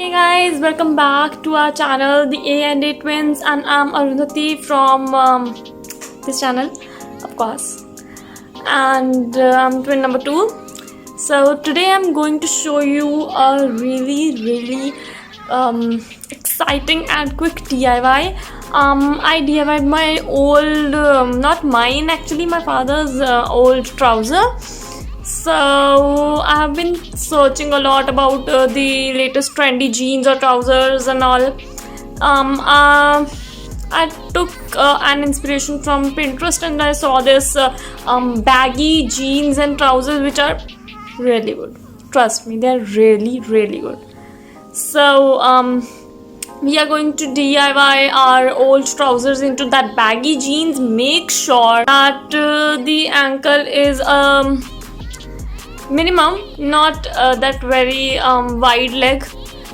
Hey guys, welcome back to our channel, the A&A Twins, and I'm Arundhati from this channel, of course, and I'm twin number 2. So today I'm going to show you a really exciting and quick DIY. I DIY'd my old, not mine actually, my father's old trouser. So I have been searching a lot about the latest trendy jeans or trousers and all. I took an inspiration from Pinterest and I saw this baggy jeans and trousers which are really good. Trust me, they're really good. So we are going to DIY our old trousers into that baggy jeans. Make sure that the ankle is minimum, not that very wide leg,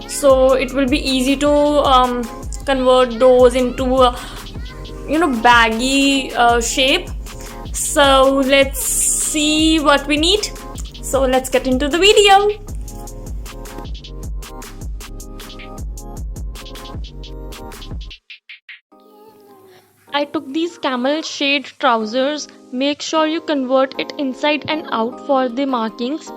so it will be easy to convert those into baggy shape. So let's see what we need. So let's get into the video. I took these camel shade trousers. Make sure you convert it inside and out for the markings.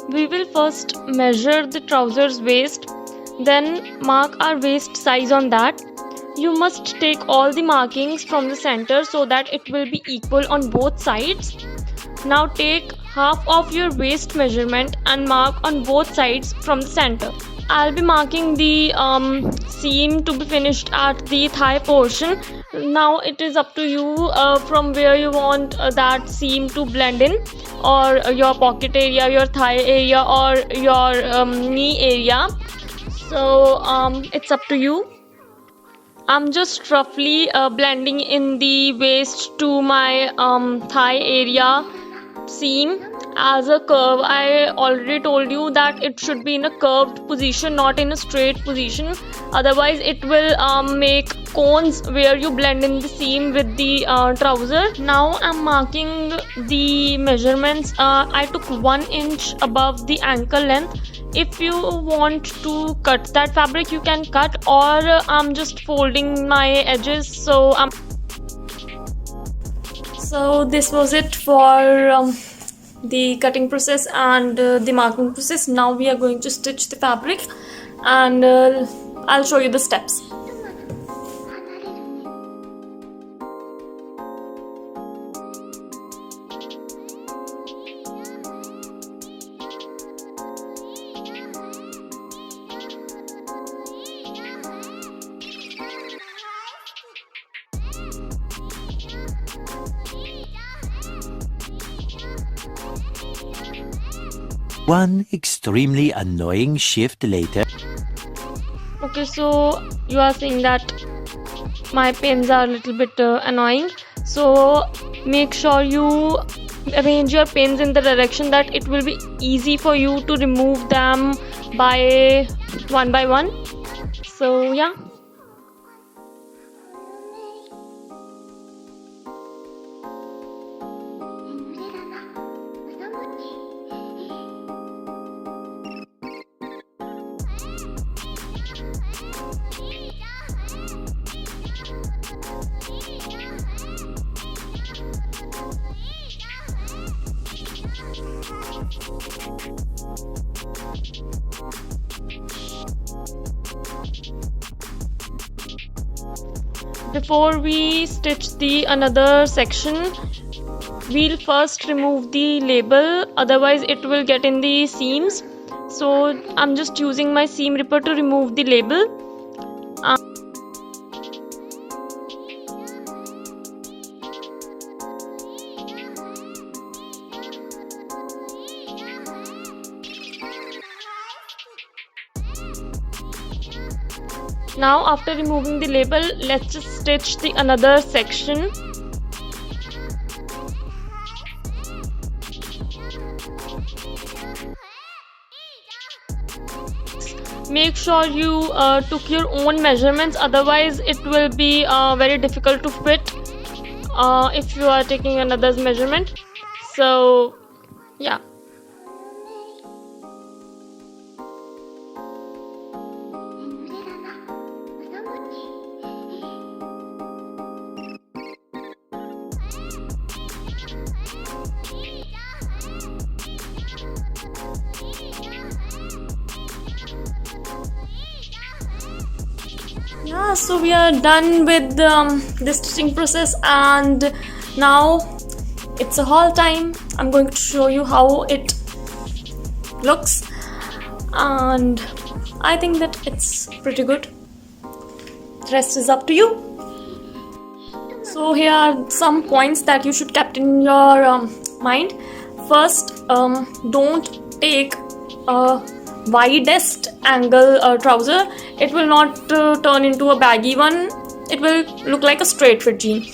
We will first measure the trousers waist, then mark our waist size on that. You must take all the markings from the center so that it will be equal on both sides. Now take half of your waist measurement and mark on both sides from the center. I'll be marking the seam to be finished at the thigh portion. Now it is up to you from where you want that seam to blend in, or your pocket area, your thigh area, or your knee area. So it's up to you. I'm just roughly blending in the waist to my thigh area seam as a curve. I already told you that it should be in a curved position, not in a straight position, otherwise it will make cones where you blend in the seam with the trouser. Now I'm marking the measurements. I took 1 inch above the ankle length. If you want to cut that fabric, you can cut, or I'm just folding my edges. So this was it for the cutting process and the marking process. Now we are going to stitch the fabric, and I'll show you the steps. One extremely annoying shift later. Okay, so you are saying that my pins are a little bit annoying. So make sure you arrange your pins in the direction that it will be easy for you to remove them by one. So yeah. Before we stitch the another section, we'll first remove the label, otherwise it will get in the seams. So I'm just using my seam ripper to remove the label. Now after removing the label, let's just stitch the another section. Make sure you took your own measurements, otherwise it will be very difficult to fit if you are taking another's measurement. So yeah. Yeah, so we are done with the stitching process, and now it's a haul time. I'm going to show you how it looks, and I think that it's pretty good. The rest is up to you. So here are some points that you should keep in your mind. First, don't take a widest angle trouser. It will not turn into a baggy one. It will look like a straight fit jean.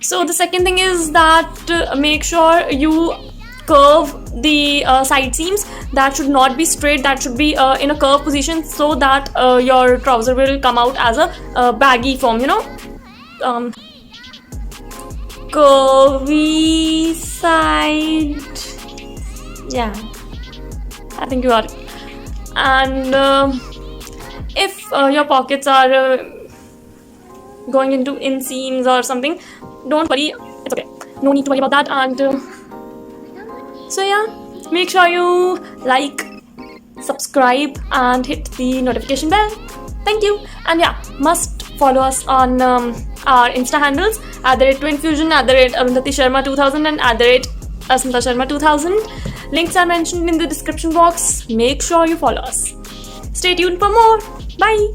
So the second thing is that make sure you curve the side seams. That should not be straight, that should be in a curved position, so that your trouser will come out as a baggy form, curvy side. Yeah, I think you are. And if your pockets are going into inseams or something, don't worry, it's okay, no need to worry about that. And so yeah, make sure you like, subscribe and hit the notification bell. Thank you. And yeah, must follow us on our Insta handles @twinfusion, @Arundhati Sharma 2000 and @Asmita Sharma 2000. Links are mentioned in the description box. Make sure you follow us. Stay tuned for more. Bye.